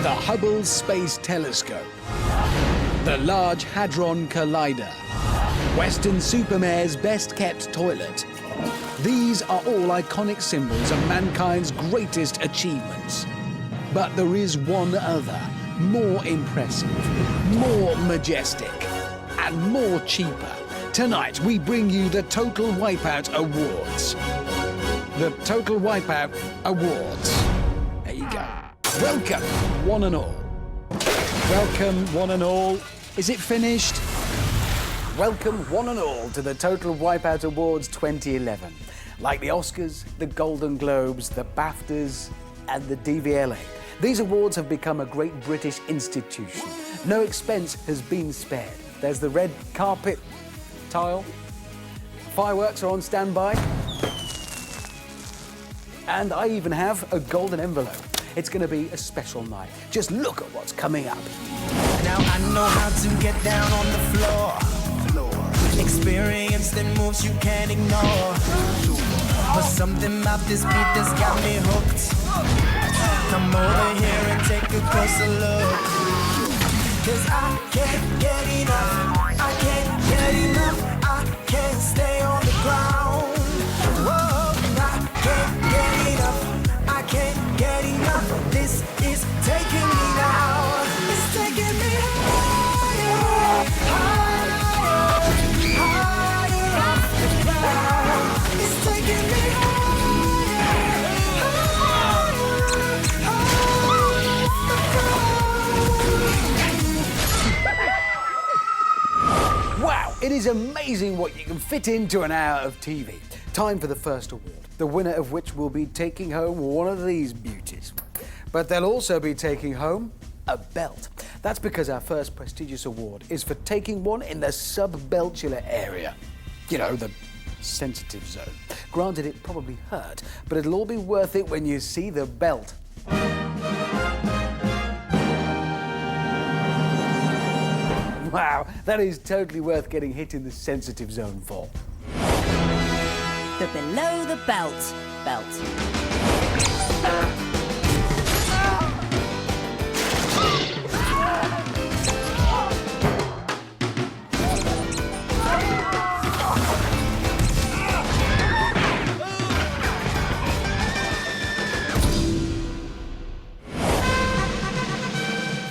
the Hubble Space Telescope, the Large Hadron Collider, Western Supermare's best-kept toilet. These are all iconic symbols of mankind's greatest achievements. But there is one other, more impressive, more majestic, and more cheaper. Tonight, we bring you the Total Wipeout Awards. The Total Wipeout Awards. There you go. Welcome, one and all. Welcome, one and all. Is it finished? Welcome, one and all, to the Total Wipeout Awards 2011. Like the Oscars, the Golden Globes, the BAFTAs, and the DVLA. These awards have become a great British institution. No expense has been spared. There's the red carpet tile. Fireworks are on standby. And I even have a golden envelope. It's going to be a special night. Just look at what's coming up. Now I know how to get down on the floor. Experience that moves you can't ignore. But something about this beat that's got me hooked. Come over here and take a closer look. 'Cause I can't get enough. I can't get enough. I can't stay on the ground. Whoa, I can't get enough. I can't get enough. This is taking me now. It's taking me higher, higher, higher off the ground. It's taking me Wow, it is amazing what you can fit into an hour of TV. Time for the first award, the winner of which will be taking home one of these beauties. But they'll also be taking home a belt. That's because our first prestigious award is for taking one in the subbeltular area. You know, the sensitive zone. Granted, it probably hurt, but it'll all be worth it when you see the belt. Wow, that is totally worth getting hit in the sensitive zone for. The below the belt belt.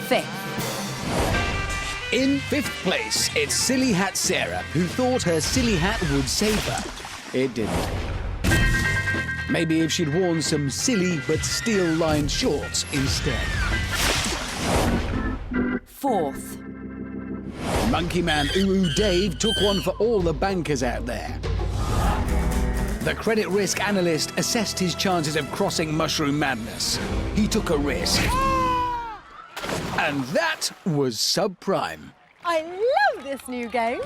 Fifth. In fifth place, it's Silly Hat Sarah, who thought her silly hat would save her. It didn't. Maybe if she'd worn some silly but steel-lined shorts instead. Fourth. Monkey Man Ooh Dave took one for all the bankers out there. The credit risk analyst assessed his chances of crossing mushroom madness. He took a risk. And that was subprime. I love this new game.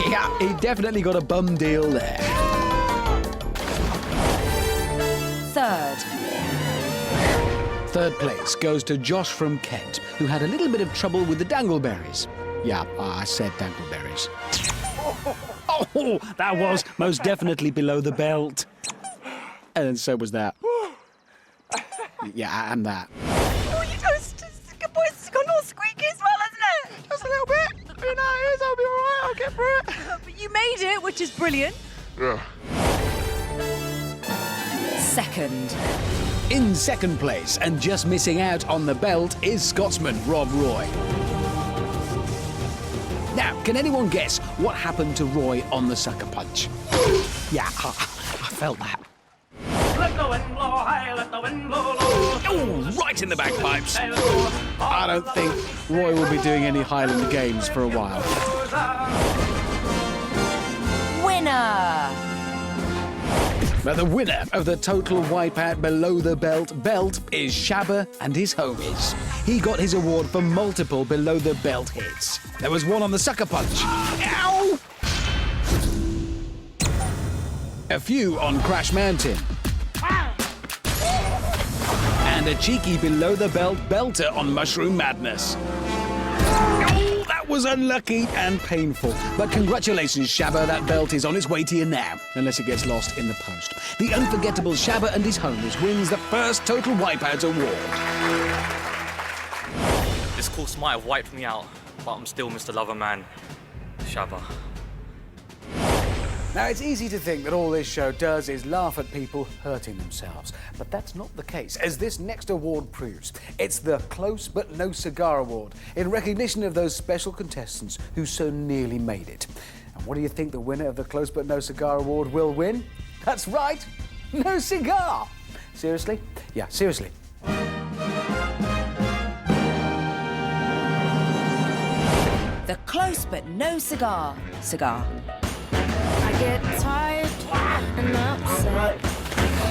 Yeah, he definitely got a bum deal there. Third. Third place goes to Josh from Kent, who had a little bit of trouble with the dangleberries. Yeah, I said dangleberries. Oh, that was most definitely below the belt. And so was that. Yeah, and that. Oh, your voice has gone all squeaky as well, hasn't it? Just a little bit. You know, it is. I'll be all right. I'll get through it. But you made it, which is brilliant. Yeah. Second. In second place, and just missing out on the belt, is Scotsman Rob Roy. Now, can anyone guess what happened to Roy on the sucker punch? Yeah, I felt that. Let the wind blow high, let the wind blow low. Oh, right in the bagpipes. I don't think Roy will be doing any Highland games for a while. Winner. But the winner of the Total Wipeout Below the Belt belt is Shabba and his homies. He got his award for multiple below the belt hits. There was one on the sucker punch. Ow! A few on Crash Mountain. And a cheeky below the belt belter on Mushroom Madness. Oh, that That was unlucky and painful. But congratulations, Shabba. That belt is on its way to you now, unless it gets lost in the post. The unforgettable Shabba and his homies wins the first Total Wipeout award. This course might have wiped me out, but I'm still Mr. Loverman, Shabba. Now, it's easy to think that all this show does is laugh at people hurting themselves. But that's not the case, as this next award proves. It's the Close But No Cigar Award, in recognition of those special contestants who so nearly made it. And what do you think the winner of the Close But No Cigar Award will win? That's right, no cigar! Seriously? Yeah, seriously. The Close But No Cigar. I get tired and upset.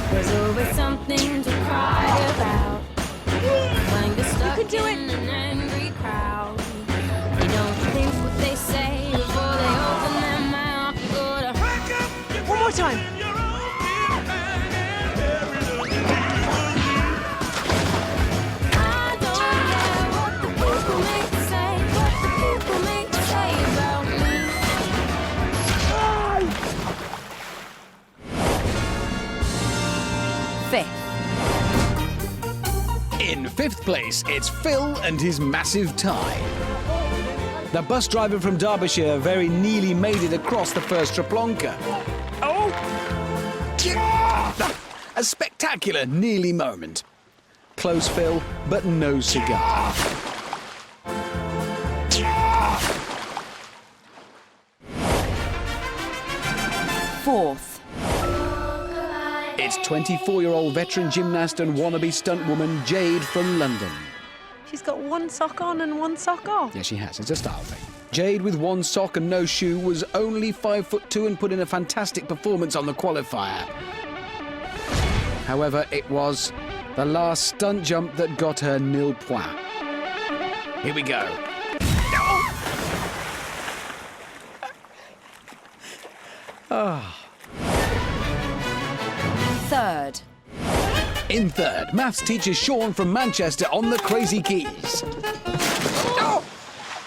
There's always something to cry about. When you're stuck in an angry crowd, you don't think what they say before they open their mouth. You gotta One more time. I don't care what the people make you say, what the people make you say about me. Fifth. In fifth place, it's Phil and his massive tie. The bus driver from Derbyshire very nearly made it across the first Traplonka. Oh! A spectacular nearly moment. Close, Phil, but no cigar. Fourth. It's 24-year-old veteran gymnast and wannabe stuntwoman Jade from London. She's got one sock on and one sock off. Yeah, she has. It's a style thing. Jade, with one sock and no shoe, was only 5'2" and put in a fantastic performance on the qualifier. However, it was the last stunt jump that got her nil point. Here we go. Third. In third, maths teacher Sean from Manchester on the crazy keys.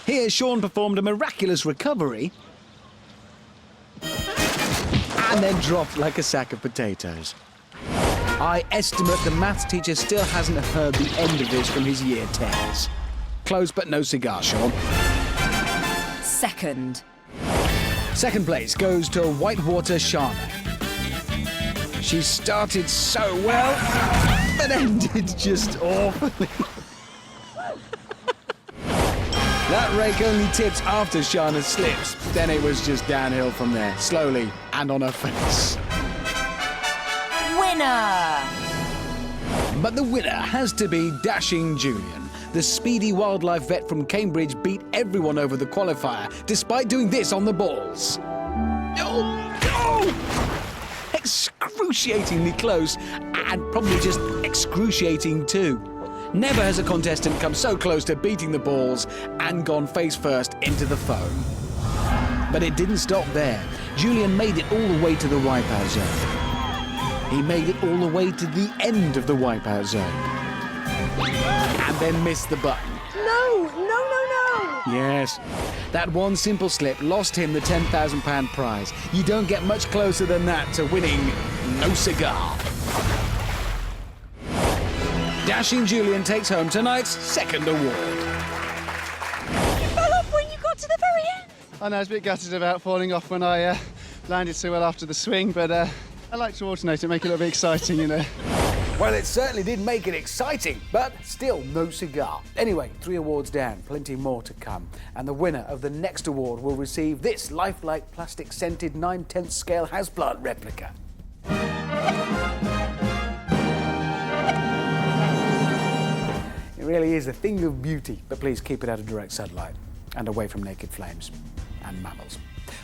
Here, Sean performed a miraculous recovery and then dropped like a sack of potatoes. I estimate the maths teacher still hasn't heard the end of this from his year 10s. Close but no cigar, Sean. Second. Second place goes to Whitewater Shana. She started so well, but ended just awfully. That rake only tips after Shana slips. Then it was just downhill from there, slowly and on her face. Winner! But the winner has to be Dashing Julian. The speedy wildlife vet from Cambridge beat everyone over the qualifier, despite doing this on the balls. Excruciatingly close, and probably just excruciating too. Never has a contestant come so close to beating the balls and gone face first into the foam. But it didn't stop there. Julian made it all the way to the wipeout zone. He made it all the way to the end of the wipeout zone. And then missed the button. No. Yes, that one simple slip lost him the £10,000 prize. You don't get much closer than that to winning no cigar. Dashing Julian takes home tonight's second award. You fell off when you got to the very end. I know I was a bit gutted about falling off when I landed so well after the swing, but I like to alternate it, make it a little bit exciting, you know. Well, it certainly did make it exciting, but still no cigar. Anyway, 3 awards down, plenty more to come. And the winner of the next award will receive this lifelike plastic-scented 9/10 scale houseplant replica. It really is a thing of beauty, but please keep it out of direct sunlight and away from naked flames and mammals.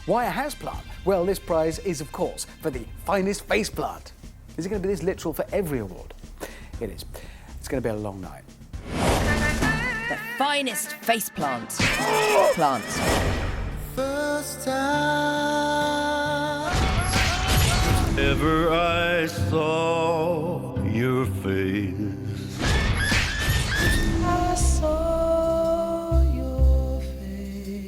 Why a houseplant? Well, this prize is, of course, for the finest faceplant. Is it going to be this literal for every award? It is. It's going to be a long night. The finest faceplant. Plant. First time ever I saw your face, I saw your face.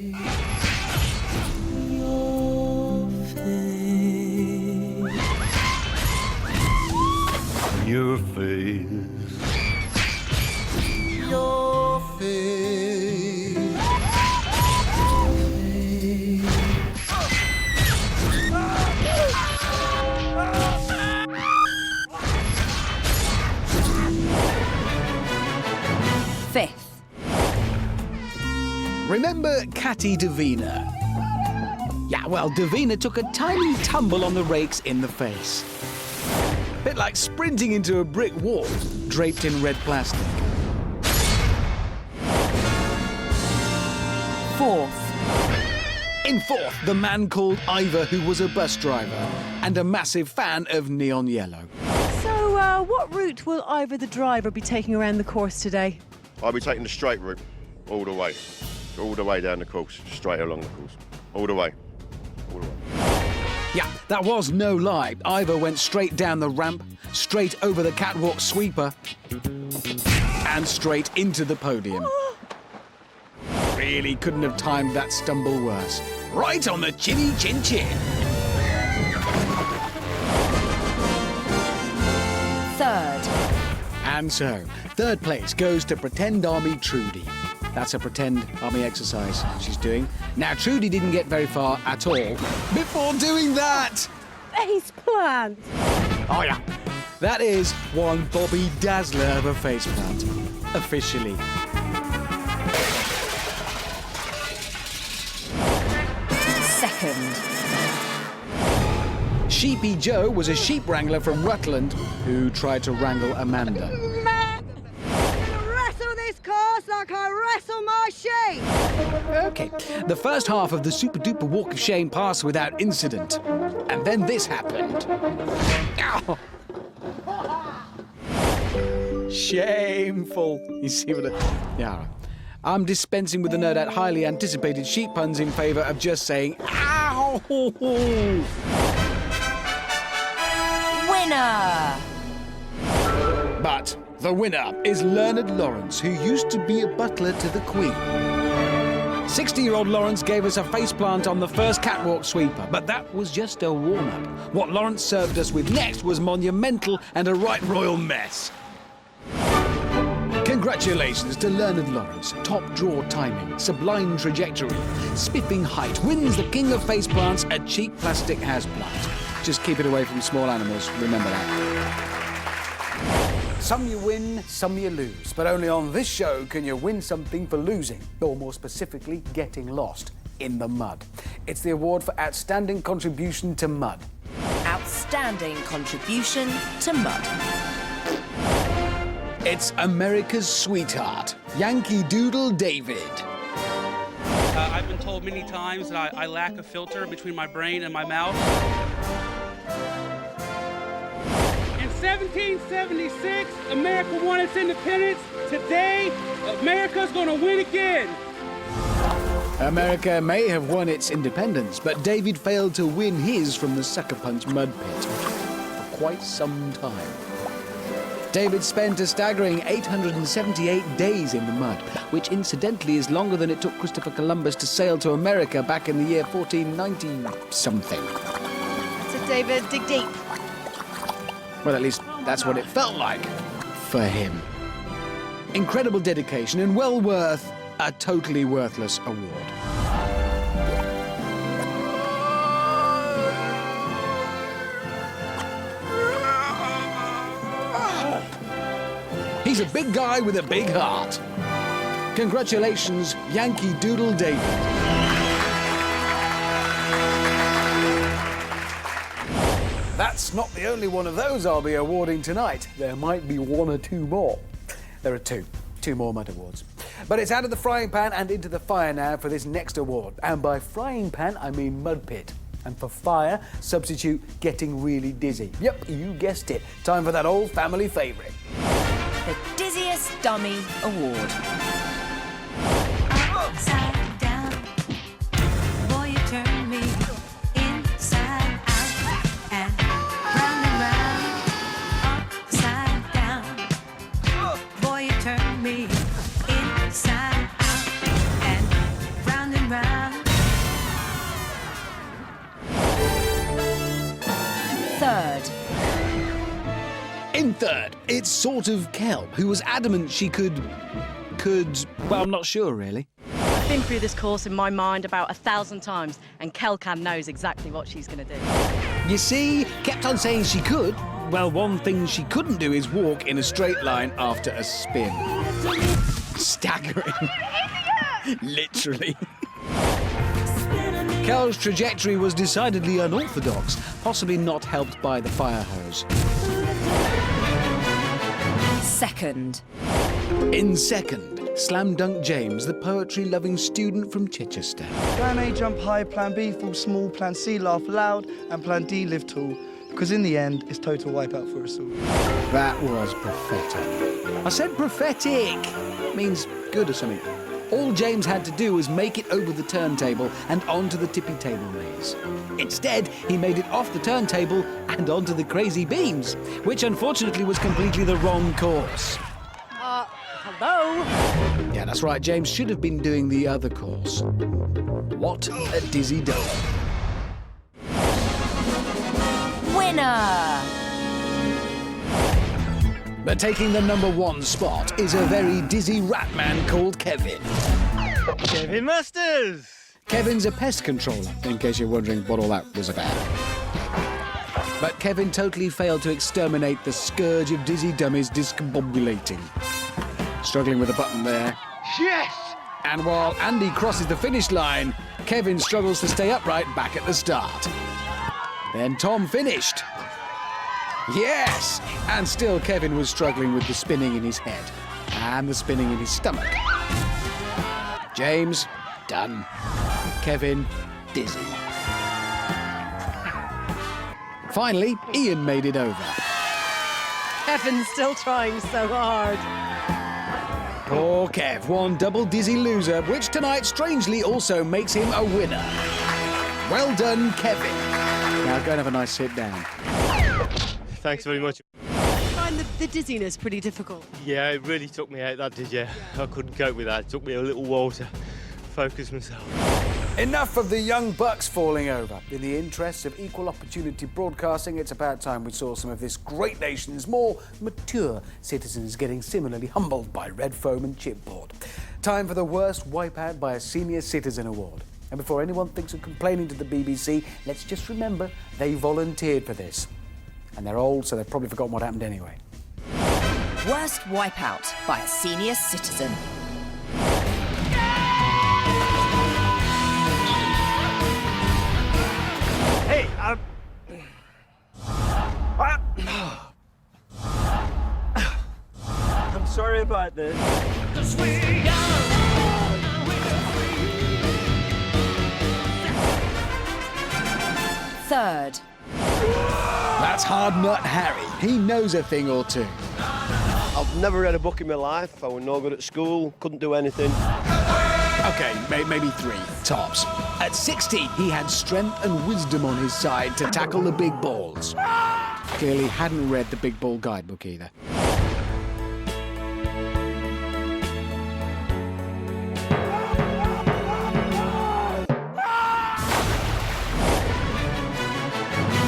5th. Remember Catty Davina? Yeah, well, Davina took a tiny tumble on the rakes in the face. Bit like sprinting into a brick wall draped in red plastic. 4th. In 4th, the man called Ivor, who was a bus driver and a massive fan of neon yellow. So, what route will Ivor the driver be taking around the course today? I'll be taking the straight route all the way. All the way down the course, straight along the course. All the way. All the way. Yeah, that was no lie. Ivor went straight down the ramp, straight over the catwalk sweeper, and straight into the podium. Really couldn't have timed that stumble worse. Right on the chinny chin chin. 3rd. And so, 3rd place goes to Pretend Army Trudy. That's a pretend army exercise she's doing. Now, Trudy didn't get very far at all before doing that. Faceplant! Oh, yeah. That is one Bobby Dazzler of a faceplant. Officially. 2nd. Sheepy Joe was a sheep wrangler from Rutland who tried to wrangle Amanda. Wrestle this course like I wrestle my sheep! Okay, the first half of the Super Duper Walk of Shame passed without incident. And then this happened. Ow. Shameful. You see what yeah. I'm dispensing with the no doubt highly anticipated sheep puns in favour of just saying, ow! Winner! But the winner is Leonard Lawrence, who used to be a butler to the Queen. 60-year-old Lawrence gave us a faceplant on the first catwalk sweeper, but that was just a warm-up. What Lawrence served us with next was monumental and a right royal mess. Congratulations to Leonard Lawrence. Top draw timing, sublime trajectory, spiffing height, wins the king of faceplants, a cheap plastic houseplant. Just keep it away from small animals, remember that. Some you win, some you lose, but only on this show can you win something for losing, or more specifically, getting lost in the mud. It's the award for Outstanding Contribution to Mud. Outstanding contribution to mud. It's America's sweetheart, Yankee Doodle David. I've been told many times that I lack a filter between my brain and my mouth. In 1776, America won its independence. Today, America's gonna win again. America may have won its independence, but David failed to win his from the Sucker Punch mud pit for quite some time. David spent a staggering 878 days in the mud, which incidentally is longer than it took Christopher Columbus to sail to America back in the year 1490-something. So, David, dig deep. Well, at least that's what it felt like for him. Incredible dedication and well worth a totally worthless award. He's a big guy with a big heart. Congratulations, Yankee Doodle David. That's not the only one of those I'll be awarding tonight. There might be one or two more. There are two more mud awards. But it's out of the frying pan and into the fire now for this next award. And by frying pan, I mean mud pit. And for fire, substitute getting really dizzy. Yep, you guessed it. Time for that old family favourite. The Dizziest Dummy Award. Upside down, boy, you turn me inside out and round. Upside down, boy, you turn me inside out and round. Third. In third, it's sort of Kel, who was adamant she could, well, I'm not sure, really. I've been through this course in my mind about 1,000 times, and Kelcan knows exactly what she's going to do. You see, kept on saying she could, well, one thing she couldn't do is walk in a straight line after a spin. Staggering. Literally. Kel's trajectory was decidedly unorthodox, possibly not helped by the fire hose. Second. In second, Slam Dunk James, the poetry-loving student from Chichester. Plan A, jump high. Plan B, fall small. Plan C, laugh loud. And Plan D, live tall. Because in the end, it's total wipeout for us all. That was prophetic. I said prophetic. Means good or something. All James had to do was make it over the turntable and onto the tippy table maze. Instead, he made it off the turntable and onto the crazy beams, which unfortunately was completely the wrong course. Hello? Yeah, that's right. James should have been doing the other course. What a dizzy dumb. Winner! But taking the #1 spot is a very dizzy rat man called Kevin. Kevin Masters! Kevin's a pest controller, in case you're wondering what all that was about. But Kevin totally failed to exterminate the scourge of dizzy dummies discombobulating. Struggling with a button there. Yes! And while Andy crosses the finish line, Kevin struggles to stay upright back at the start. Then Tom finished. Yes! And still Kevin was struggling with the spinning in his head and the spinning in his stomach. James, done. Kevin, dizzy. Finally, Ian made it over. Kevin's still trying so hard. Poor Kev, one double dizzy loser, which tonight strangely also makes him a winner. Well done, Kevin. Now go and have a nice sit down. Thanks very much. I find the dizziness pretty difficult. Yeah, it really took me out, that did you? I couldn't cope with that. It took me a little while to focus myself. Enough of the young bucks falling over. In the interests of equal opportunity broadcasting, it's about time we saw some of this great nation's more mature citizens getting similarly humbled by red foam and chipboard. Time for the worst wipeout by a senior citizen award. And before anyone thinks of complaining to the BBC, let's just remember they volunteered for this. And they're old, so they've probably forgotten what happened anyway. Worst wipeout by a senior citizen. Hey, I'm sorry about this. Third. That's Hard Nut Harry. He knows a thing or two. I've never read a book in my life. I was no good at school, couldn't do anything. Okay, maybe 3, tops. At 16, he had strength and wisdom on his side to tackle the big balls. Clearly hadn't read the Big Ball Guidebook either.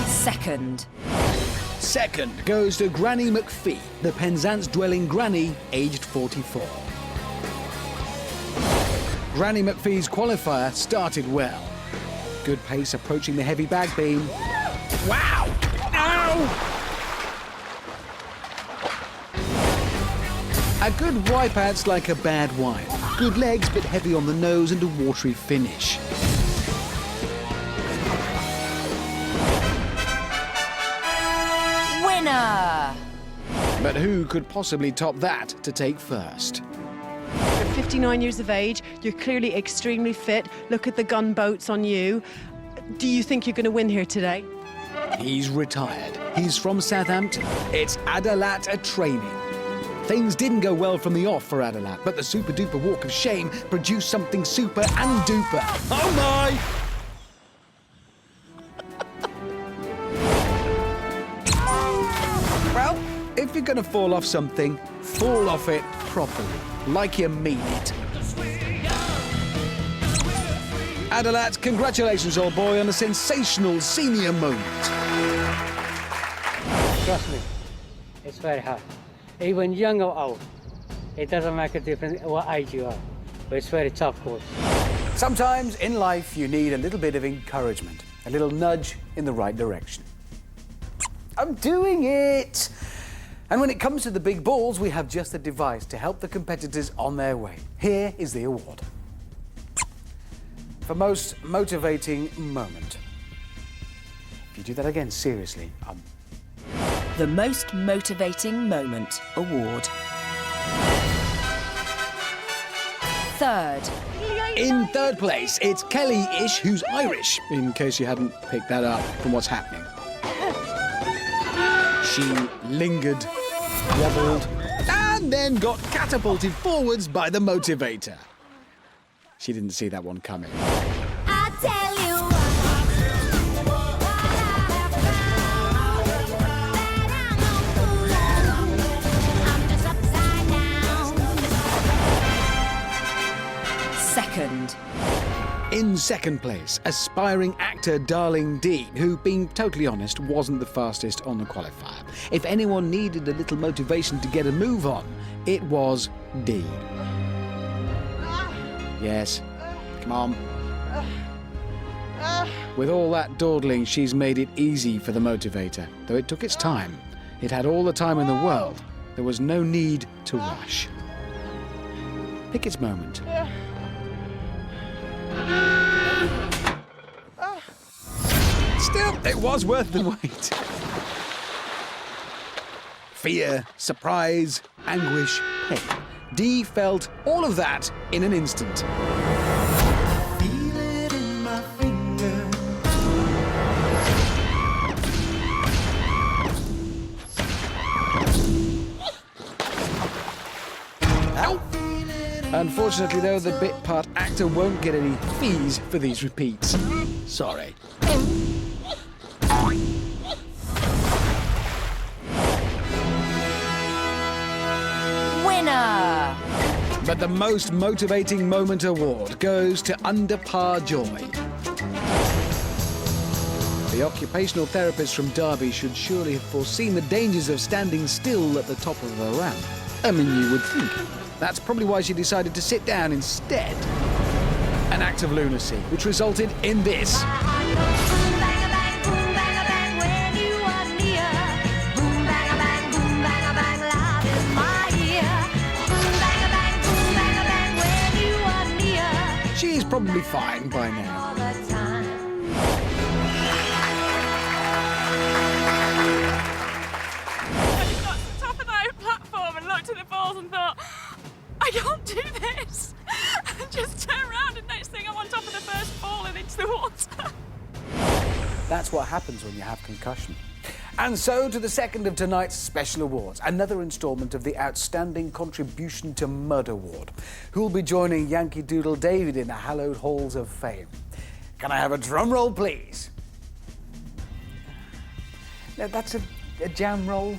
Second. Second goes to Granny McPhee, the Penzance-dwelling granny, aged 44. Granny McPhee's qualifier started well. Good pace approaching the heavy bag beam. Wow! Ow! A good wipeout's like a bad wine. Good legs, but heavy on the nose and a watery finish. Winner! But who could possibly top that to take first? You're 59 years of age, you're clearly extremely fit. Look at the gunboats on you. Do you think you're going to win here today? He's retired. He's from Southampton. It's Adalat training. Things didn't go well from the off for Adalat, but the super duper walk of shame produced something super and duper. Oh my! Well, if you're gonna fall off something, fall off it properly, like you mean it. Adalat, congratulations, old boy, on a sensational senior moment. Trust me, it's very hard. Even young or old, it doesn't make a difference what age you are, but it's very tough course. Sometimes in life you need a little bit of encouragement, a little nudge in the right direction. I'm doing it! And when it comes to the big balls, we have just the device to help the competitors on their way. Here is the award. For most motivating moment. If you do that again, seriously, The Most Motivating Moment Award. Third. In third place, it's Kelly-ish, who's Irish, in case you hadn't picked that up from what's happening. She lingered, wobbled, and then got catapulted forwards by the motivator. She didn't see that one coming. I tell you Second. In second place, aspiring actor Darling Dean, who, being totally honest, wasn't the fastest on the qualifier. If anyone needed a little motivation to get a move on, it was Dean. Yes, come on. With all that dawdling, she's made it easy for the motivator, though it took its time. It had all the time in the world. There was no need to rush. Pick its moment. Still, it was worth the wait. Fear, surprise, anguish, pain. Dee felt all of that in an instant. Feel it in my fingers. Ow! Unfortunately, though, the bit part actor won't get any fees for these repeats. Sorry. Winner! But the Most Motivating Moment award goes to Under Par Joy. The occupational therapist from Derby should surely have foreseen the dangers of standing still at the top of the ramp. I mean, you would think. That's probably why she decided to sit down instead. An act of lunacy, which resulted in this. She's probably fine by now. I got to the top of that platform and looked at the balls and thought, I can't do this. And just turn around and next thing I'm on top of the first ball and into the water. That's what happens when you have concussion. And so to the second of tonight's special awards, another instalment of the Outstanding Contribution to Mud Award, who will be joining Yankee Doodle David in the hallowed halls of fame. Can I have a drum roll, please? No, that's a jam roll.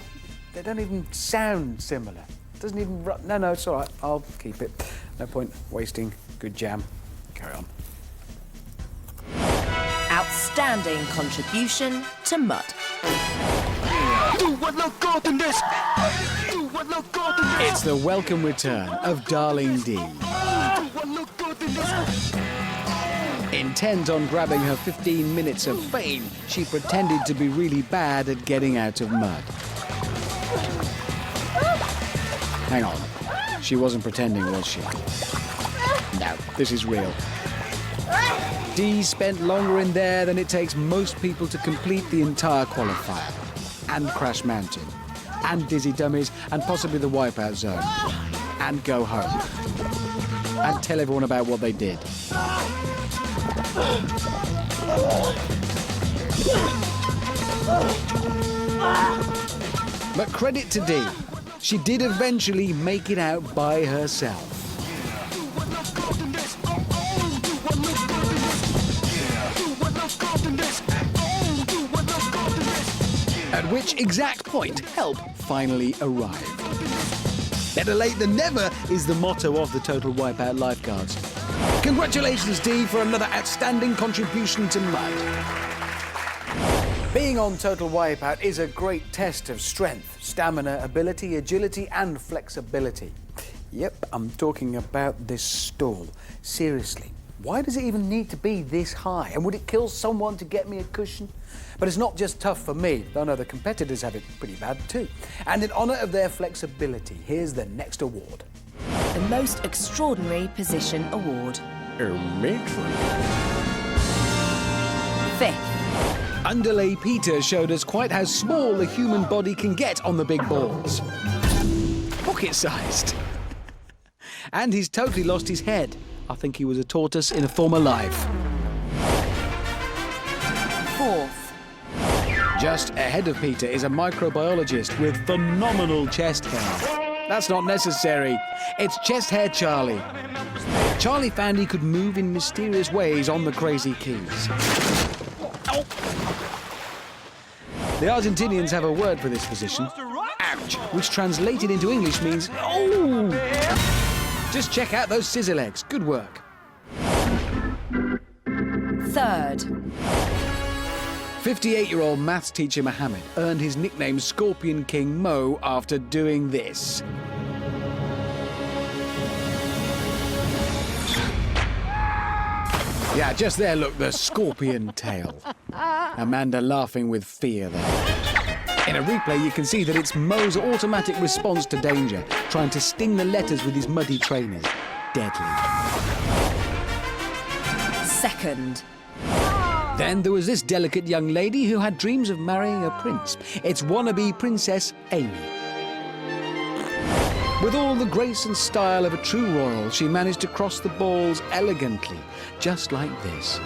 They don't even sound similar. Doesn't even... No, it's all right. I'll keep it. No point wasting good jam. Carry on. Outstanding Contribution to Mud. It's the welcome return of Darling Dean. Intent on grabbing her 15 minutes of fame, she pretended to be really bad at getting out of mud. Hang on. She wasn't pretending, was she? No, this is real. Dee spent longer in there than it takes most people to complete the entire qualifier. And Crash Mountain. And Dizzy Dummies. And possibly the Wipeout Zone. And go home. And tell everyone about what they did. But credit to Dee. She did eventually make it out by herself. At which exact point help finally arrived. Better late than never is the motto of the Total Wipeout lifeguards. Congratulations, Dee, for another outstanding contribution to mud. Being on Total Wipeout is a great test of strength, stamina, ability, agility, and flexibility. Yep, I'm talking about this stall. Seriously, why does it even need to be this high? And would it kill someone to get me a cushion? But it's not just tough for me. Oh no, the competitors have it pretty bad too. And in honour of their flexibility, here's the next award. The Most Extraordinary Position Award. Fifth. Underlay Peter showed us quite how small the human body can get on the big balls. Pocket-sized. And he's totally lost his head. I think he was a tortoise in a former life. Fourth. Just ahead of Peter is a microbiologist with phenomenal chest hair. That's not necessary. It's Chest Hair Charlie. Charlie found he could move in mysterious ways on the crazy keys. Oh. The Argentinians have a word for this position, ouch, which translated into English means, oh! Just check out those scissor legs. Good work. Third. 58-year-old maths teacher Mohammed earned his nickname Scorpion King Mo after doing this. Yeah, just there, look, the scorpion tail. Amanda laughing with fear there. In a replay, you can see that it's Mo's automatic response to danger, trying to sting the letters with his muddy trainers. Deadly. Second. Then there was this delicate young lady who had dreams of marrying a prince. It's wannabe Princess Amy. With all the grace and style of a true royal, she managed to cross the balls elegantly, just like this.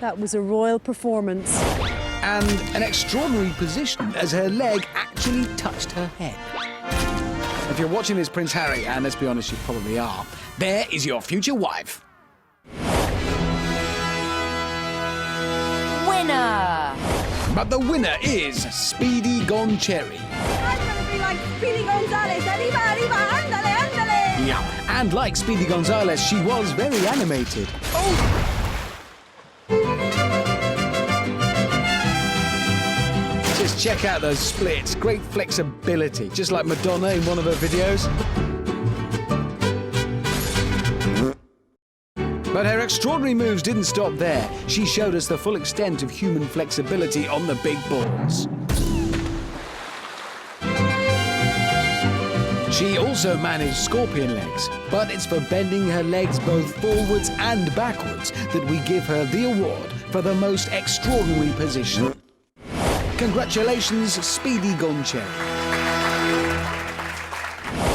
That was a royal performance. And an extraordinary position as her leg actually touched her head. If you're watching this, Prince Harry, and let's be honest, you probably are, there is your future wife. Winner! But the winner is Speedy Goncherry. I'm gonna be like Speedy Gonzales. Arriba, arriba, ándale, ándale. Yeah, and like Speedy Gonzales, she was very animated. Oh! Just check out those splits. Great flexibility, just like Madonna in one of her videos. But her extraordinary moves didn't stop there. She showed us the full extent of human flexibility on the big balls. She also managed scorpion legs, but it's for bending her legs both forwards and backwards that we give her the award for the most extraordinary position. Congratulations, Speedy Goncherry.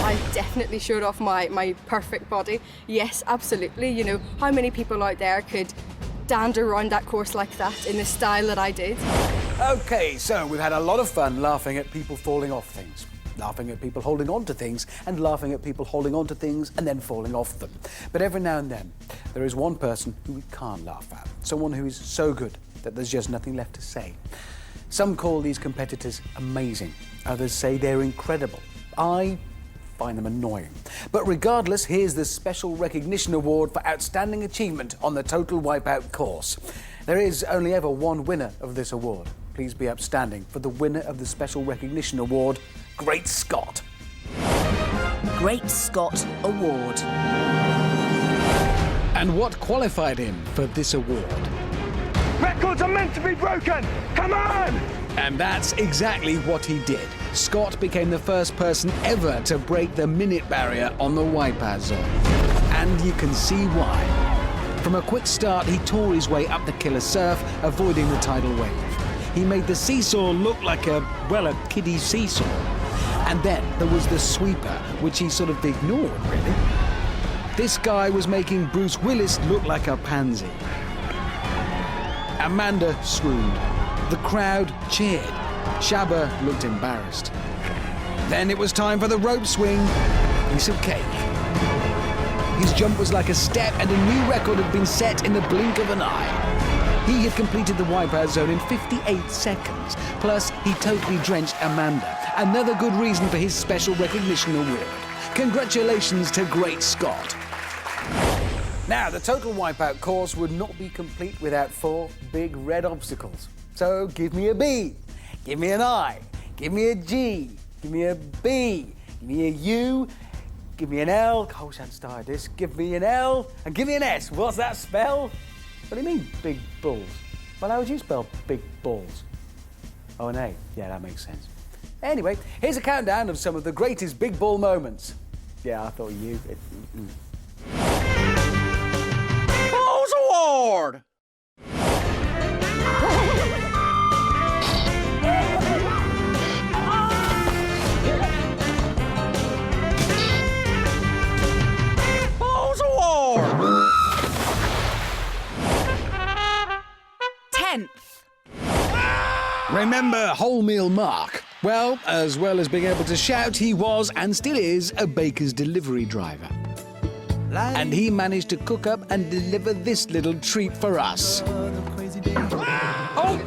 I definitely showed off my perfect body. Yes, absolutely. You know, how many people out there could dander around that course like that in the style that I did? Okay, so we've had a lot of fun laughing at people falling off things, laughing at people holding on to things, and laughing at people holding on to things and then falling off them. But every now and then, there is one person who we can't laugh at, someone who is so good that there's just nothing left to say. Some call these competitors amazing, others say they're incredible. I find them annoying. But regardless, here's the Special Recognition Award for Outstanding Achievement on the Total Wipeout course. There is only ever one winner of this award. Please be upstanding for the winner of the Special Recognition Award, Great Scott. Great Scott Award. And what qualified him for this award? Records are meant to be broken! Come on! And that's exactly what he did. Scott became the first person ever to break the minute barrier on the Wipeout zone. And you can see why. From a quick start, he tore his way up the killer surf, avoiding the tidal wave. He made the seesaw look like a kiddie seesaw. And then there was the sweeper, which he sort of ignored, really. This guy was making Bruce Willis look like a pansy. Amanda swooned. The crowd cheered. Shabba looked embarrassed. Then it was time for the rope swing. Piece of cake. His jump was like a step, and a new record had been set in the blink of an eye. He had completed the Wipeout zone in 58 seconds. Plus, he totally drenched Amanda. Another good reason for his Special Recognition Award. Congratulations to Great Scott. Now, the Total Wipeout course would not be complete without 4 big red obstacles. So give me a B, give me an I, give me a G, give me a B, give me a U, Give me an L. Gosh, I hadn't started this. Give me an L and give me an S. What's that spell? What do you mean, big balls? Well, how would you spell big balls? Oh, an A. Yeah, that makes sense. Anyway, here's a countdown of some of the greatest big ball moments. Yeah, I thought you... Balls Award! Balls Award! 10th. Remember Wholemeal Mark? Well as being able to shout, he was and still is a baker's delivery driver. And he managed to cook up and deliver this little treat for us. Oh!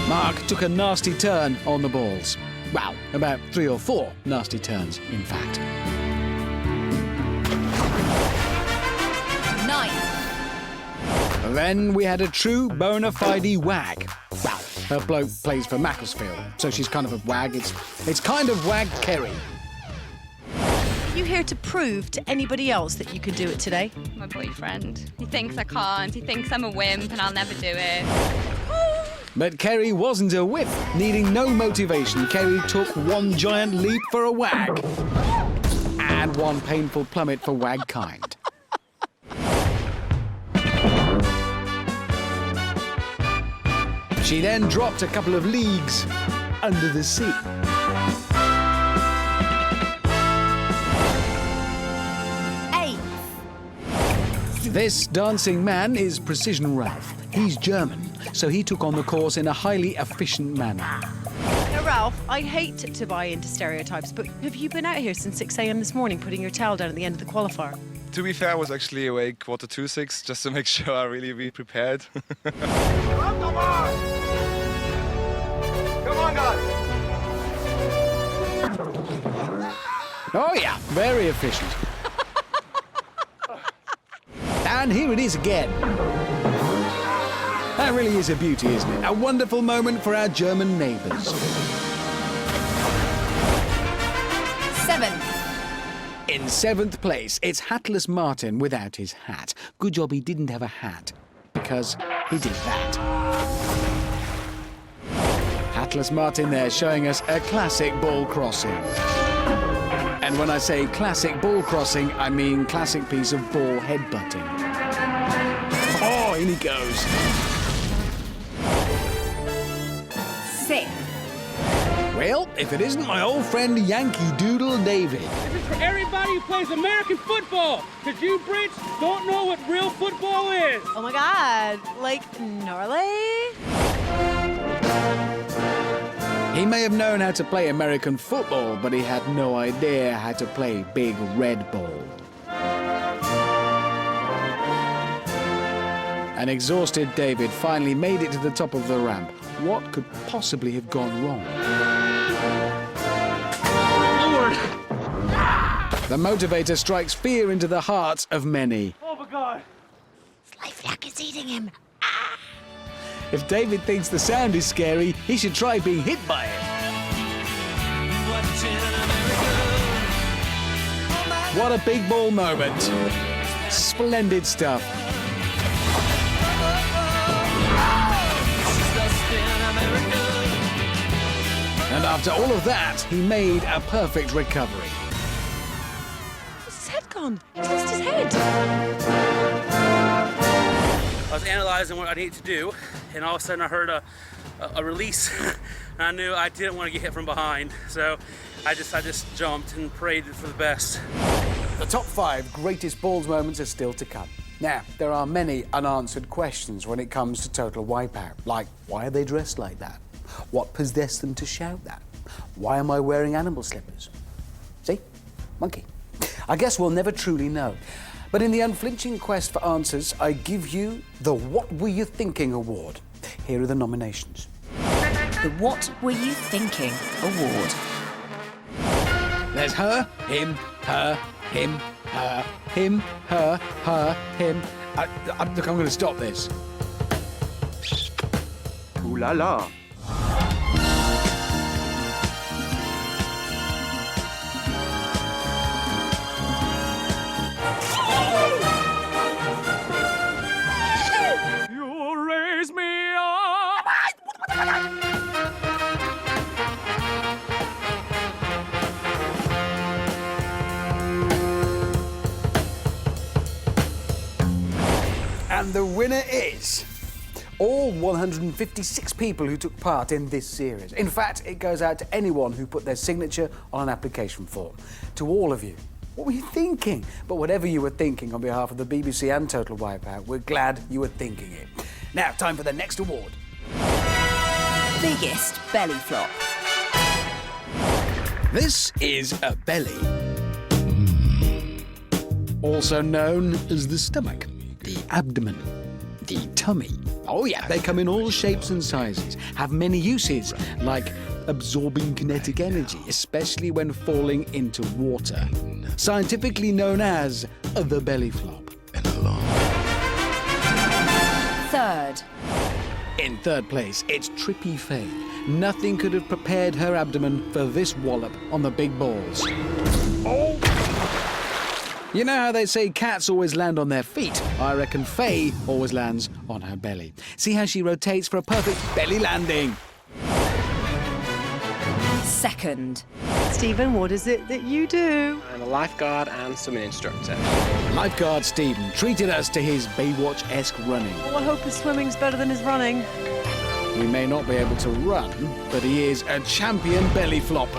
Mark took a nasty turn on the balls. Well, about 3 or 4 nasty turns, in fact. 9th. Then we had a true bona fide wag. Well, her bloke plays for Macclesfield, so she's kind of a wag. It's kind of wag Kerry. Are you here to prove to anybody else that you can do it today? My boyfriend. He thinks I can't. He thinks I'm a wimp and I'll never do it. But Kerry wasn't a whip. Needing no motivation, Kerry took one giant leap for a wag. And one painful plummet for wag kind. She then dropped a couple of leagues under the sea. This dancing man is Precision Ralph. He's German, so he took on the course in a highly efficient manner. Now, Ralph, I hate to buy into stereotypes, but have you been out here since 6 a.m. this morning putting your towel down at the end of the qualifier? To be fair, I was actually awake 5:45, just to make sure I really be prepared. Come on, guys! Oh yeah, very efficient. And here it is again. That really is a beauty, isn't it? A wonderful moment for our German neighbours. 7th. In 7th place, it's Hatless Martin without his hat. Good job he didn't have a hat, because he did that. Hatless Martin there showing us a classic ball crossing. And when I say classic ball crossing, I mean classic piece of ball headbutting. Oh, in he goes. 6th. Well, if it isn't my old friend Yankee Doodle David. This is for everybody who plays American football, because you Brits don't know what real football is. Oh my God, like gnarly? He may have known how to play American football, but he had no idea how to play big red ball. An exhausted David finally made it to the top of the ramp. What could possibly have gone wrong? Lord! The motivator strikes fear into the hearts of many. Oh my God! Lifelink is eating him. If David thinks the sound is scary, he should try being hit by it. What a big ball moment. Splendid stuff. And after all of that, he made a perfect recovery. Where's his head gone? He's lost his head. I was analyzing what I needed to do, and all of a sudden I heard a release, and I knew I didn't want to get hit from behind, so I just jumped and prayed for the best. The top 5 greatest balls moments are still to come. Now, there are many unanswered questions when it comes to Total Wipeout, like why are they dressed like that? What possessed them to shout that? Why am I wearing animal slippers? See? Monkey. I guess we'll never truly know. But in the unflinching quest for answers, I give you the What Were You Thinking Award. Here are the nominations. The What Were You Thinking Award. There's her, him, her, him, her, him, her, him. Look, I'm going to stop this. Ooh la la. And the winner is all 156 people who took part in this series. In fact, it goes out to anyone who put their signature on an application form. To all of you, what were you thinking? But whatever you were thinking, on behalf of the BBC and Total Wipeout, we're glad you were thinking it. Now, time for the next award. Biggest Bellyflop. This is a belly, also known as the stomach, the abdomen, the tummy. Oh yeah, they come in all shapes and sizes, have many uses, like absorbing kinetic energy, especially when falling into water. Scientifically known as the belly flop. Third. In third place, it's Trippy Faye. Nothing could have prepared her abdomen for this wallop on the big balls. Oh! You know how they say cats always land on their feet? I reckon Faye always lands on her belly. See how she rotates for a perfect belly landing. Second. Stephen, what is it that you do? I'm a lifeguard and swimming instructor. Lifeguard Stephen treated us to his Baywatch-esque running. Oh, I hope his swimming's better than his running. He may not be able to run, but he is a champion belly flopper.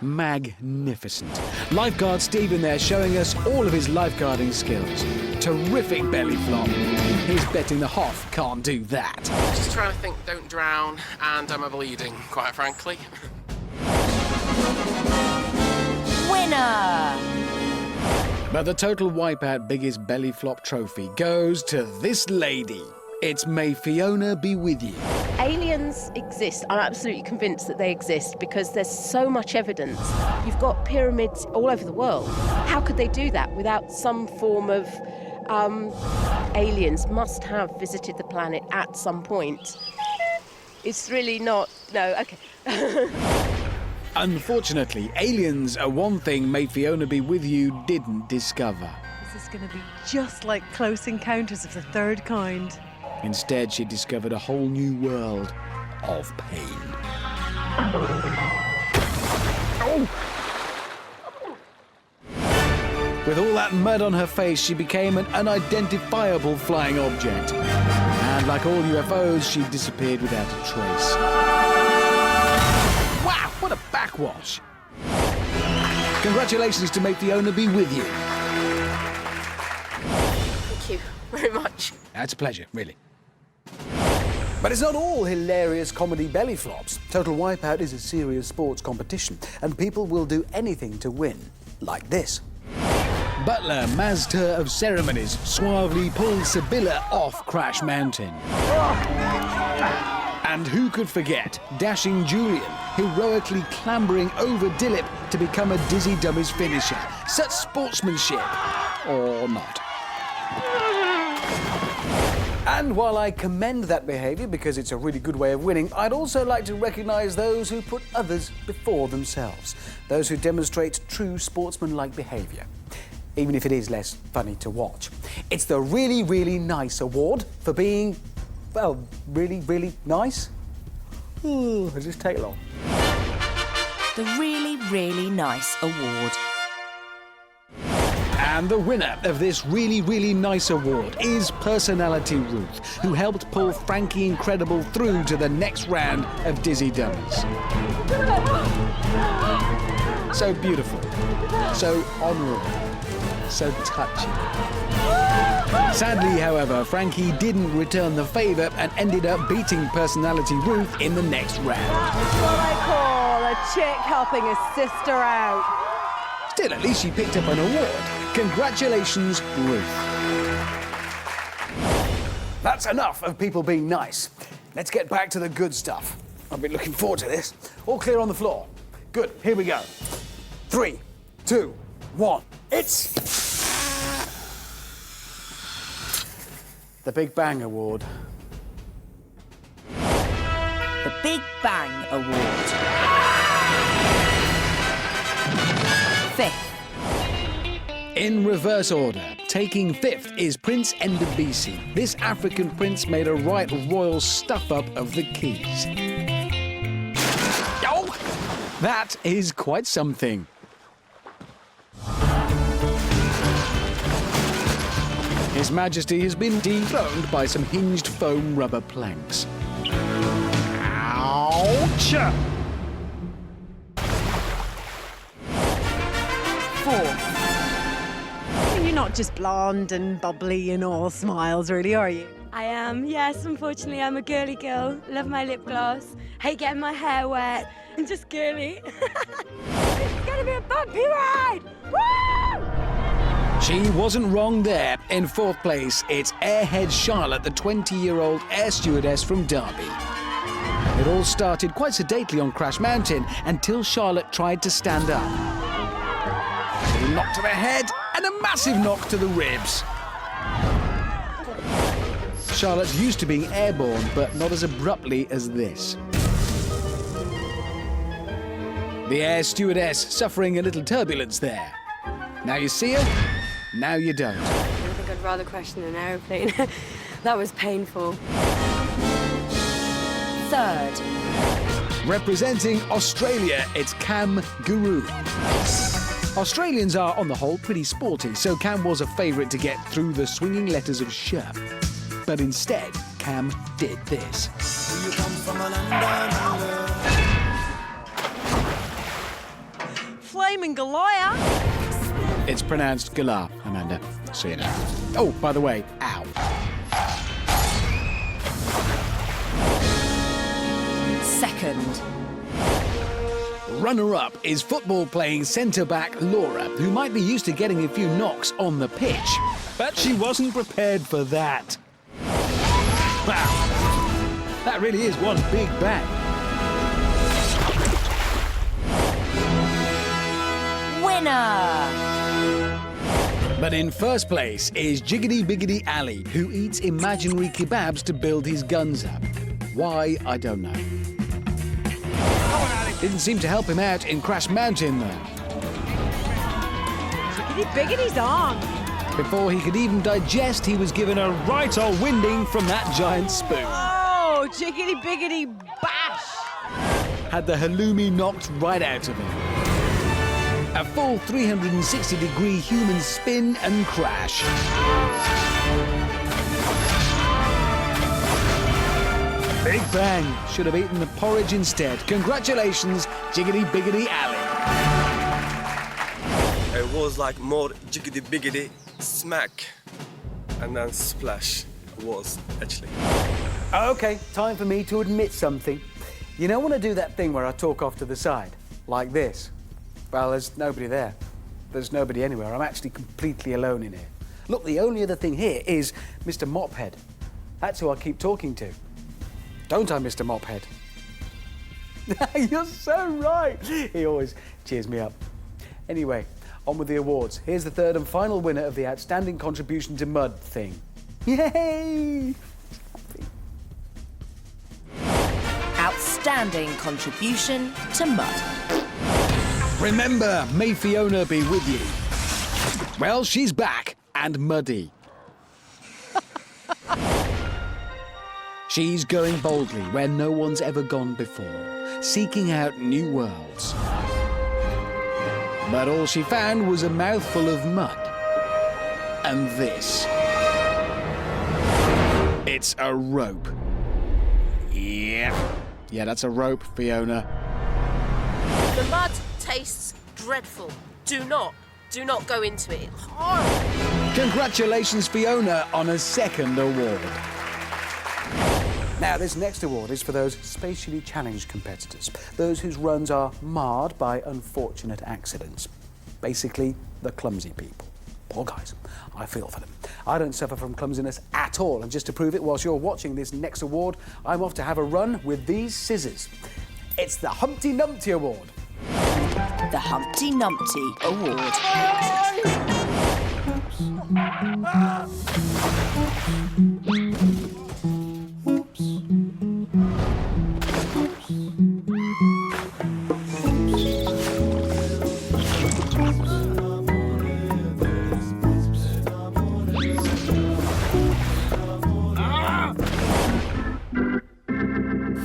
Magnificent. Lifeguard Stephen there showing us all of his lifeguarding skills. Terrific belly flop. He's betting the Hoff can't do that. Just trying to think, don't drown, and am I bleeding, quite frankly. Winner! But the Total Wipeout biggest belly flop trophy goes to this lady. It's May Fiona be with you. Aliens exist. I'm absolutely convinced that they exist because there's so much evidence. You've got pyramids all over the world. How could they do that without some form of aliens must have visited the planet at some point? It's really not... No, okay. Unfortunately, aliens are one thing May Fiona be with you didn't discover. This is going to be just like Close Encounters of the Third Kind. Instead, she discovered a whole new world of pain. With all that mud on her face, she became an unidentifiable flying object. And like all UFOs, she disappeared without a trace. Wow, what a backwash! Congratulations to May Fiona be with you. Thank you very much. That's a pleasure, really. But it's not all hilarious comedy belly flops. Total Wipeout is a serious sports competition, and people will do anything to win. Like this. Butler, master of ceremonies, suavely pulls Sibylla off Crash Mountain. And who could forget dashing Julian, heroically clambering over Dillip to become a Dizzy Dummies finisher. Such sportsmanship. Or not. And while I commend that behaviour because it's a really good way of winning, I'd also like to recognise those who put others before themselves. Those who demonstrate true sportsmanlike behaviour. Even if it is less funny to watch. It's the Really, Really Nice Award for being, well, really, really nice. Ooh, does this take long? The Really, Really Nice Award. And the winner of this Really, Really Nice Award is Personality Ruth, who helped pull Frankie Incredible through to the next round of Dizzy Dummies. So beautiful, so honourable, so touching. Sadly, however, Frankie didn't return the favour and ended up beating Personality Ruth in the next round. That's what I call a chick helping a sister out. Still, at least she picked up an award. Congratulations, Ruth. That's enough of people being nice. Let's get back to the good stuff. I've been looking forward to this. All clear on the floor. Good, here we go. 3, 2, 1. It's the Big Bang Award. The Big Bang Award. Fifth. In reverse order, Taking 5th is Prince Endebisi. This African prince made a right royal stuff-up of the keys. Oh! That is quite something. His Majesty has been dethroned by some hinged foam rubber planks. Ouch! 4th. You're not just blonde and bubbly and all smiles, really, are you? I am, yes. Unfortunately, I'm a girly girl. Love my lip gloss. Hate getting my hair wet. I'm just girly. It's gonna be a bumpy ride! Woo! She wasn't wrong there. In 4th place, it's Airhead Charlotte, the 20-year-old air stewardess from Derby. It all started quite sedately on Crash Mountain until Charlotte tried to stand up. A knock to the head and a massive knock to the ribs. Charlotte's used to being airborne, but not as abruptly as this. The air stewardess suffering a little turbulence there. Now you see her, now you don't. I think I'd rather crash in an aeroplane. That was painful. 3rd. Representing Australia, it's Cam Guru. Australians are, on the whole, pretty sporty, so Cam was a favourite to get through the swinging letters of Sher. But instead, Cam did this. Flaming Goliath. It's pronounced Galah, Amanda, so you know. Oh, by the way, ow. 2nd. Runner-up is football-playing centre-back Laura, who might be used to getting a few knocks on the pitch. But she wasn't prepared for that. Wow, that really is one big bang. Winner! But in 1st place is Jiggity Biggity Ali, who eats imaginary kebabs to build his guns up. Why, I don't know. Didn't seem to help him out in Crash Mountain, though. Jiggity Biggity's on. Before he could even digest, he was given a right old winding from that giant spoon. Oh, Jiggity Biggity bash! Had the halloumi knocked right out of him. A full 360-degree human spin and crash. Big bang. Should have eaten the porridge instead. Congratulations, Jiggity Biggity Ali. It was like more jiggity biggity smack and then splash was actually. OK, time for me to admit something. You know when I do that thing where I talk off to the side, like this? Well, there's nobody there. There's nobody anywhere. I'm actually completely alone in here. Look, the only other thing here is Mr. Mophead. That's who I keep talking to. Don't I, Mr. Mophead? You're so right. He always cheers me up. Anyway, on with the awards. Here's the 3rd and final winner of the Outstanding Contribution to Mud thing. Yay! Outstanding contribution to mud. Remember, may Fiona be with you. Well, she's back and muddy. She's going boldly where no one's ever gone before, seeking out new worlds. But all she found was a mouthful of mud. And this. It's a rope. Yeah. Yeah, that's a rope, Fiona. The mud tastes dreadful. Do not go into it. It's horrible. Congratulations, Fiona, on a 2nd award. Now, this next award is for those spatially challenged competitors, those whose runs are marred by unfortunate accidents. Basically, the clumsy people. Poor guys, I feel for them. I don't suffer from clumsiness at all, and just to prove it, whilst you're watching this next award, I'm off to have a run with these scissors. It's the Humpty Numpty Award. The Humpty Numpty Award.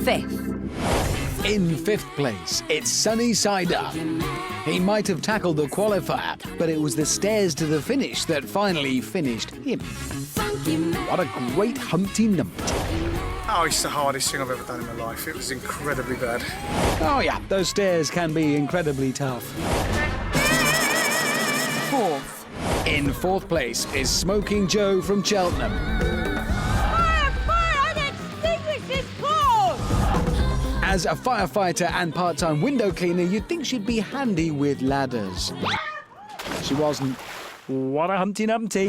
5th. In 5th place, it's Sunny Cider. He might have tackled the qualifier, but it was the stairs to the finish that finally finished him. What a great Humpty Dumpty. Oh, it's the hardest thing I've ever done in my life. It was incredibly bad. Oh yeah, those stairs can be incredibly tough. 4th. In 4th place is Smoking Joe from Cheltenham. As a firefighter and part-time window cleaner, you'd think she'd be handy with ladders. She wasn't. What a Humpty Dumpty.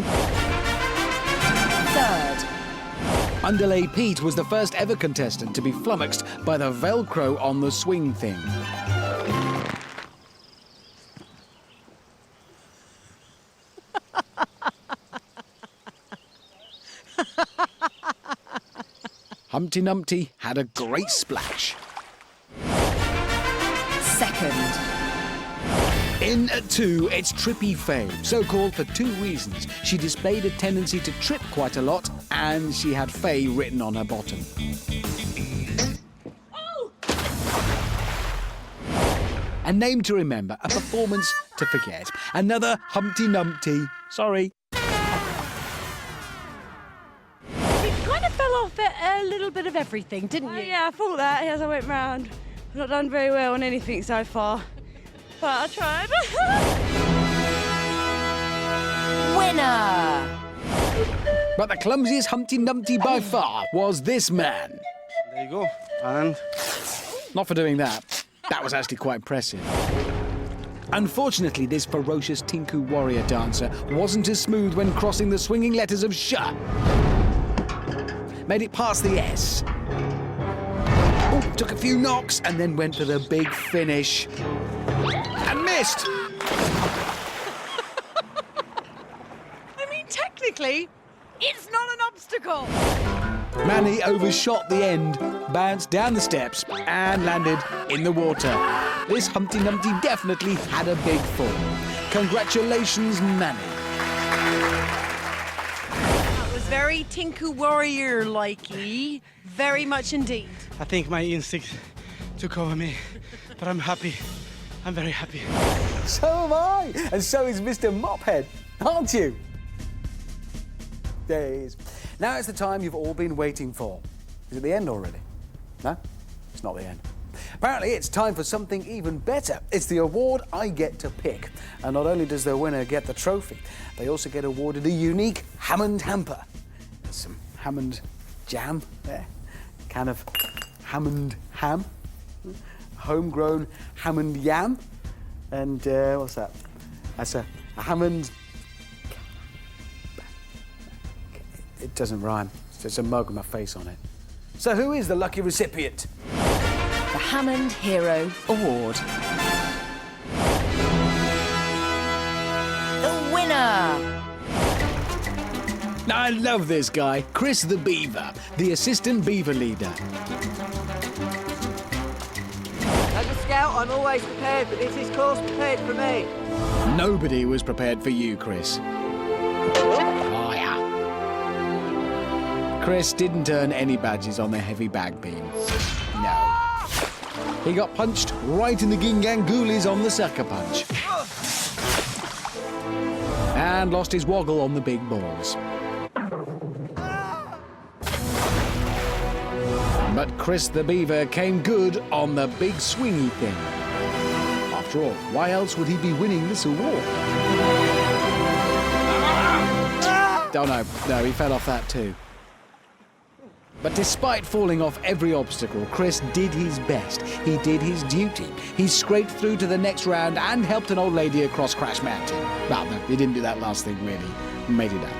3rd. Underlay Pete was the first ever contestant to be flummoxed by the Velcro on the swing thing. Humpty Dumpty had a great splash. 2nd. In at 2, it's Trippy Faye, so called for 2 reasons. She displayed a tendency to trip quite a lot, and she had Faye written on her bottom. Oh! A name to remember, a performance to forget. Another Humpty Dumpty. Sorry. You kind of fell off a little bit of everything, didn't you? Yeah, I thought that as I went round. I've not done very well on anything so far, but I tried. Winner! But the clumsiest Humpty Dumpty by far was this man. There you go. And not for doing that. That was actually quite impressive. Unfortunately, this ferocious Tinku warrior dancer wasn't as smooth when crossing the swinging letters of sh. Made it past the S. Ooh, took a few knocks and then went for the big finish. And missed! I mean, technically, it's not an obstacle. Manny overshot the end, bounced down the steps and landed in the water. This Humpty Dumpty definitely had a big fall. Congratulations, Manny. That was very Tinku Warrior-likey. Very much indeed. I think my instinct took over me, but I'm happy. I'm very happy. So am I, and so is Mr. Mophead, aren't you? There he is. Now it's the time you've all been waiting for. Is it the end already? No? It's not the end. Apparently it's time for something even better. It's the award I get to pick. And not only does the winner get the trophy, they also get awarded a unique Hammond hamper. There's some Hammond jam there. Can of Hammond ham. Homegrown Hammond yam. And what's that? That's a Hammond... It doesn't rhyme. It's just a mug with my face on it. So who is the lucky recipient? The Hammond Hero Award. The winner! I love this guy, Chris the Beaver, the assistant beaver leader. As a scout, I'm always prepared, but this is course prepared for me. Nobody was prepared for you, Chris. Oh, yeah. Chris didn't earn any badges on the heavy bag beam. No. He got punched right in the gingangoolies on the sucker punch. And lost his woggle on the big balls. But Chris the Beaver came good on the big swingy thing. After all, why else would he be winning this award? Oh no, he fell off that too. But despite falling off every obstacle, Chris did his best. He did his duty. He scraped through to the next round and helped an old lady across Crash Mountain. Well, no, he didn't do that last thing, really. He made it up.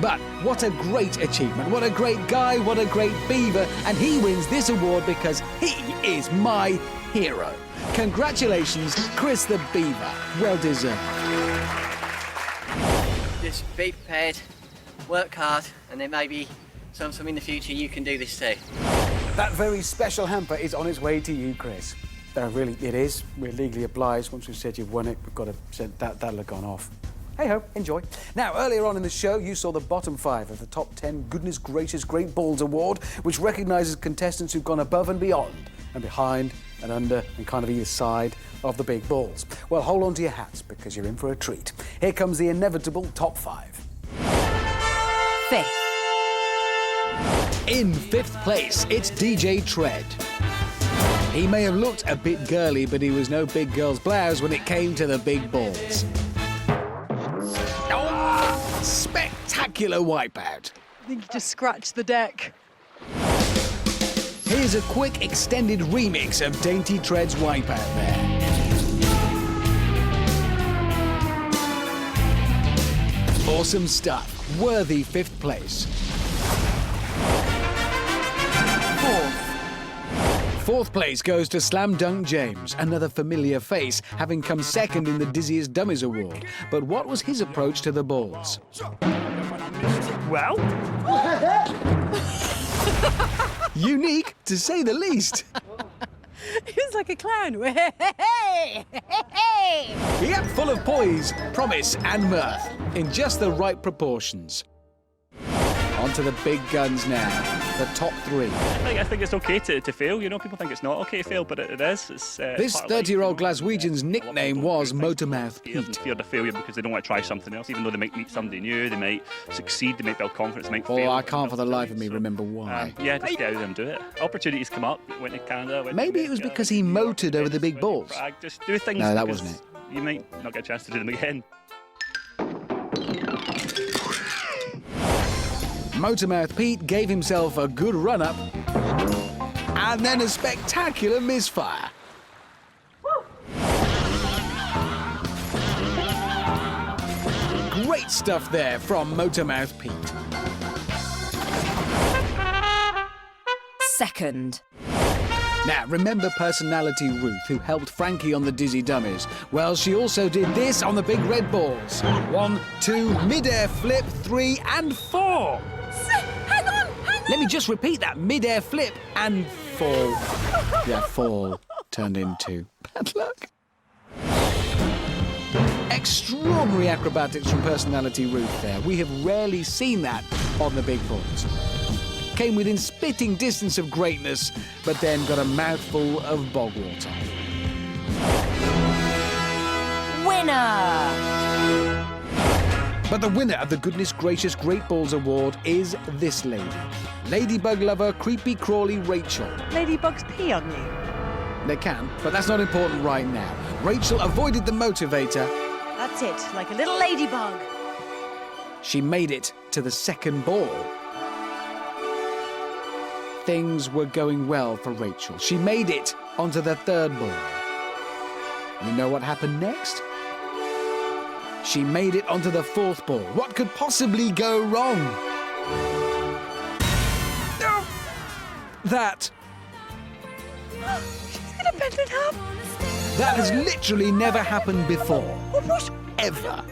But what a great achievement. What a great guy. What a great beaver. And he wins this award because he is my hero. Congratulations, Chris the Beaver. Well deserved. Just be prepared, work hard, and then maybe sometime in the future you can do this too. That very special hamper is on its way to you, Chris. Really, it is. We're legally obliged. Once we've said you've won it, we've got to send that. That'll have gone off. Hey-ho, enjoy. Now, earlier on in the show, you saw the bottom 5 of the Top 10 Goodness Gracious Great Balls Award, which recognises contestants who've gone above and beyond, and behind and under and kind of either side of the big balls. Well, hold on to your hats, because you're in for a treat. Here comes the inevitable Top 5. 5th. In 5th place, it's DJ Tread. He may have looked a bit girly, but he was no big girl's blouse when it came to the big balls. Oh, spectacular wipeout. I think he just scratched the deck. Here's a quick extended remix of Dainty Tread's wipeout there. Awesome stuff. Worthy 5th place. 4th place goes to Slam Dunk James, another familiar face, having come 2nd in the Dizziest Dummies Award. But what was his approach to the balls? Well? Unique, to say the least. He was like a clown. Yep, full of poise, promise and mirth, in just the right proportions. On to the big guns now, the top 3. I think it's okay to fail, you know, people think it's not okay to fail, but it is. It's, this 30-year-old Glaswegian's nickname was Motormouth Pete. Fear of failure because they don't want to try something else, even though they might meet somebody new, they might succeed, they might build confidence, they might fail. Oh, I can't for the life of me remember why. Yeah, just get out there and do it. Opportunities come up, went to Canada. Maybe it was because he motored over the big balls. Just do things. No, that wasn't it. You might not get a chance to do them again. Motormouth Pete gave himself a good run-up and then a spectacular misfire. Great stuff there from Motormouth Pete. 2nd. Now, remember Personality Ruth, who helped Frankie on the Dizzy Dummies? Well, she also did this on the big red balls. 1, 2, mid-air flip, 3 and 4. Hang on! Let me just repeat that. Mid-air flip and fall. Yeah, fall turned into bad luck. Extraordinary acrobatics from Personality Ruth there. We have rarely seen that on the big balls. Came within spitting distance of greatness, but then got a mouthful of bog water. Winner! But the winner of the Goodness Gracious Great Balls Award is this lady. Ladybug lover, creepy crawly Rachel. Ladybugs pee on you? They can, but that's not important right now. Rachel avoided the motivator. That's it, like a little ladybug. She made it to the 2nd ball. Things were going well for Rachel. She made it onto the 3rd ball. You know what happened next? She made it onto the 4th ball. What could possibly go wrong? That. She's gonna bend it up. That has literally never happened before. Ever.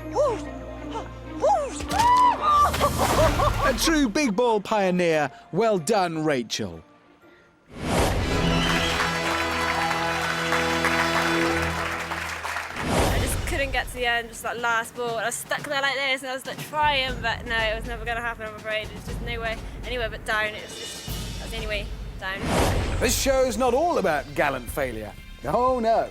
A true big ball pioneer. Well done, Rachel. Couldn't get to the end, just that last ball. I was stuck there like this, and I was like trying, but no, it was never going to happen. I'm afraid. It was just anywhere but down. It was just that's the only way down. This show's not all about gallant failure. Oh no,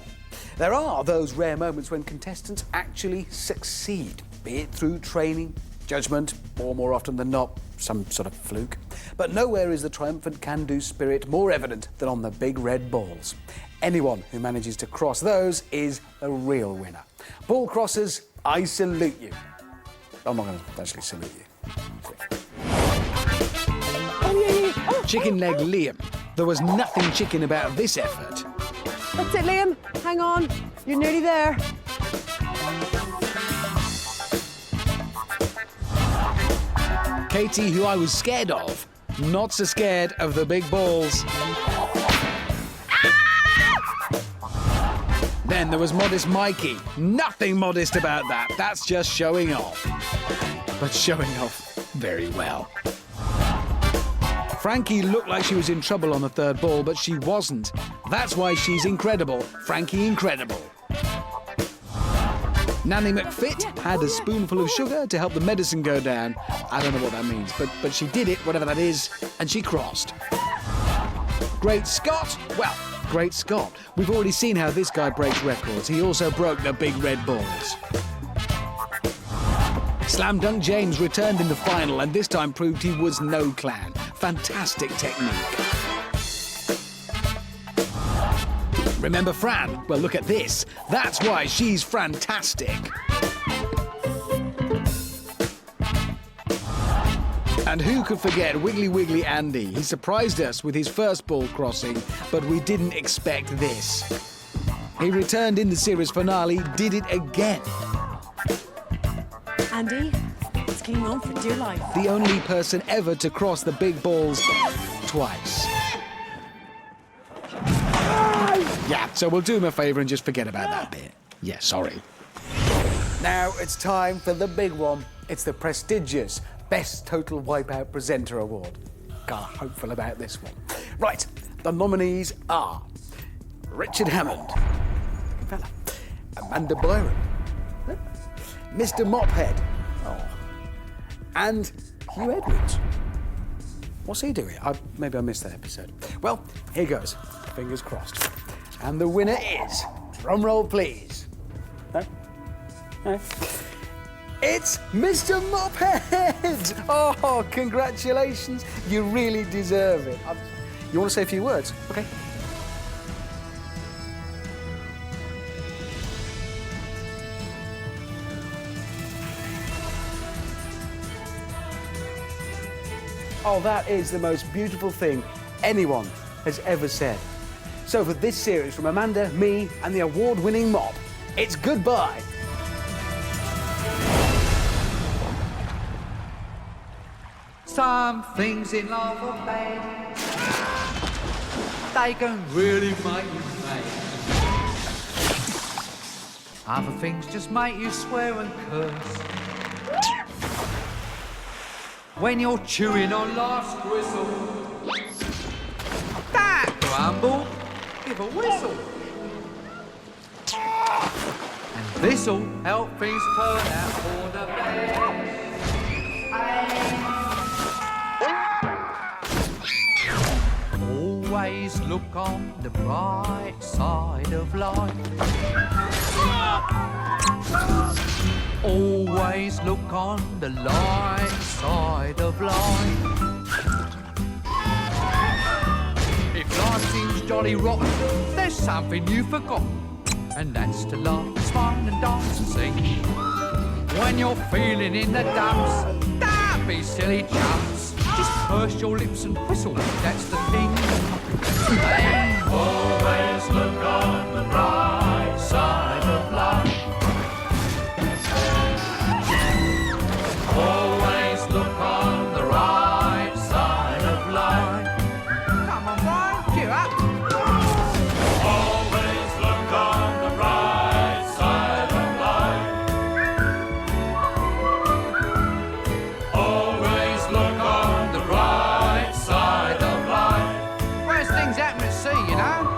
there are those rare moments when contestants actually succeed, be it through training, judgment, or more often than not, some sort of fluke. But nowhere is the triumphant can-do spirit more evident than on the big red balls. Anyone who manages to cross those is a real winner. Ball crossers, I salute you. I'm not going to actually salute you. Chicken leg Liam. There was nothing chicken about this effort. That's it, Liam. Hang on. You're nearly there. Katie, who I was scared of, not so scared of the big balls. Then there was modest Mikey. Nothing modest about that. That's just showing off. But showing off very well. Frankie looked like she was in trouble on the 3rd ball, but she wasn't. That's why she's incredible. Frankie incredible. Nanny McFit had a spoonful of sugar to help the medicine go down. I don't know what that means, but she did it, whatever that is, and she crossed. Great Scott? Well, Great Scott. We've already seen how this guy breaks records. He also broke the big red balls. Slam Dunk James returned in the final and this time proved he was no clown. Fantastic technique. Remember Fran? Well, look at this. That's why she's fantastic. And who could forget Wiggly Wiggly Andy? He surprised us with his first ball crossing, but we didn't expect this. He returned in the series finale, did it again. Andy, it's game on for dear life. The only person ever to cross the big balls twice. Yeah, so we'll do him a favour and just forget about that bit. Yeah, sorry. Now it's time for the big one. It's the prestigious Best Total Wipeout Presenter Award. Kinda hopeful about this one. Right, the nominees are Richard Hammond, fella, Amanda Byron, Mr. Mophead, and Hugh Edwards. What's he doing? Maybe I missed that episode. Well, here goes. Fingers crossed. And the winner is, drum roll please. No? No? It's Mr. Mophead! Oh, congratulations. You really deserve it. You want to say a few words? Okay. Oh, that is the most beautiful thing anyone has ever said. So for this series from Amanda, me, and the award-winning Mop, it's goodbye. Some things in life are bad. They can really make you mad. Other things just make you swear and curse. When you're chewing on life's gristle, that grumble, give a whistle. And this'll help things turn out for the best. Always look on the bright side of life. Always look on the light side of life. If life seems jolly rotten, there's something you've forgotten, and that's to laugh, smile and dance and sing. When you're feeling in the dumps, don't be silly chumps. Just purse your lips and whistle, that's the thing. And always look on the bright side of life. Always look on the right side of life. Come on, Brian, cheer up. Always look on the right side of life. Always look on the right side of life. Worst things happen at sea, you know.